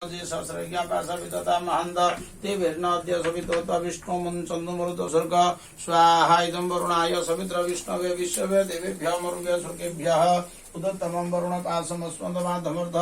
सहस्रज्ञापाशविदता महन्त तेभिर्नद्य सवितोत विष्णु चन्दुमरुत स्वर्ग स्वाहा इदं वरुणाय सवित्र विष्णवे विश्ववे देवेभ्यः मरुभ्यः स्वर्गेभ्यः उदत्तमं वरुणपाशमस्मदमाधमर्ध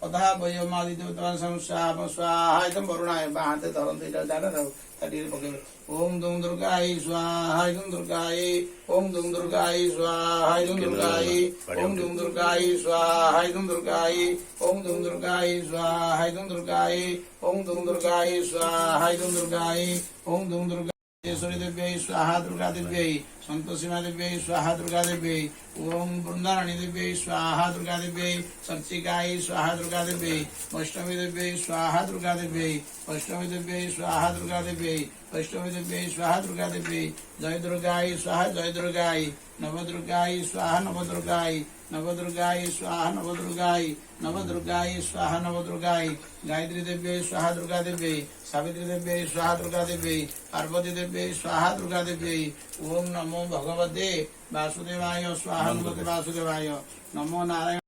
अथा वयमादिदेवतां संस्याम स्वाहा इदं वरुणाय बाहते धरन्ति जाने तटीर पके ओम दुं दुर्गाय स्वाहा इदं दुर्गाय ओम दुं दुर्गाय स्वाहा इदं दुर्गाय ओम दुं दुर्गाय स्वाहा इदं दुर्गाय ओम दुं दुर्गाय स्वाहा इदं दुर्गाय ओम दुं दुर्गाय स्वाहा इदं दुर्गाय ओम दुं दुर्गाय ईश्वरी देव्यै स्वाहा दुर्गा देव्यै संतोषीमा देव्यै स्वाहा दुर्गा देव्यै ओम वृंदारणी देव्यै स्वाहा दुर्गा देव्यै सर्चिकाय स्वाहा दुर्गा देव्यै वैष्णवी देव्यै स्वाहा दुर्गा देव्यै वैष्णवी देव्यै स्वाहा दुर्गा देव्यै वैष्णवी देव्यै स्वाहा दुर्गा देव्यै जय दुर्गाय स्वाहा जय दुर्गाय नवदुर्गाय स्वाहा नवदुर्गाय नवदुर्गाय स्वाहा नवदुर्गाय नवदुर्गाय स्वाहा नवदुर्गाय गायत्री देव्यै स्वाहा दुर्गा देव्यै सावित्री देव्यै स्वाहा दुर्गा देव्यै पार्वती देव्यै स्वाहा दुर्गा देव्यै ओम नमो भगवते वासुदेवाय स्वाहा नमो वासुदेवाय नमो नारायण